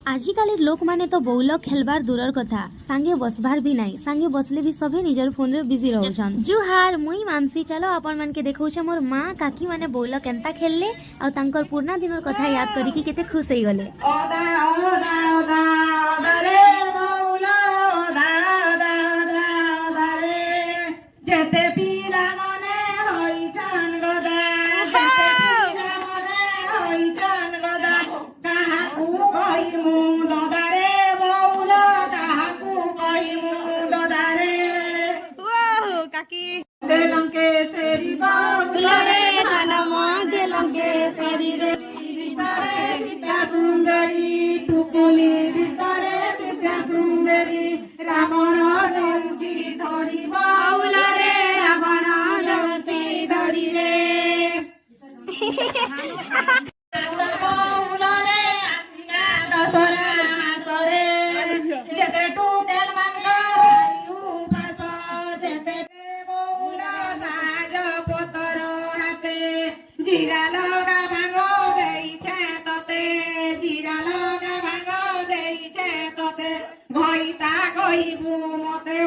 आजिकाली लोक माने तो बौल खेलबार दूरर कथा सांगे बसबार भी नहीं सांगे बसले भी सभी निजर फोन रे बिजी रहउछन। जुहार मुई मानसी चलो अपन मन के देखौछ मोर माँ काकी माने बौल केनता खेलले आ तांकर पुराना दिनर कथा याद करी कि केते खुश होई गले। ओदा ओदा ओदा ओदा रे बौल ओदा ओदा ओदा ओदा रे जेते पीला मने होइछन गदा जेते पीला मने होइछन गदा काहाकू कहिमु ददा रे बौल काहाकू कहिमु ददा रे ओ काकी देलंके सेरी बौल रे मनम देलंके सेरी रे ভিতরে সীতা সুন্দরী টুকুলি ভিতরে সীতা সুন্দরী রাবণ দৌড়ি ধরিব বৌল রে রাবণ দৌড়ি ধরি রে বৌল রে আসিনা দশরা মাসরে যেতে টুটেল মাংস উপাস যেতে বৌল সাজ পতর হাতে জিরা লগা ভাঙ দেইছে ততে জিরা লগা ভাঙ দেইছে ততে ঘইতা কইবু মতে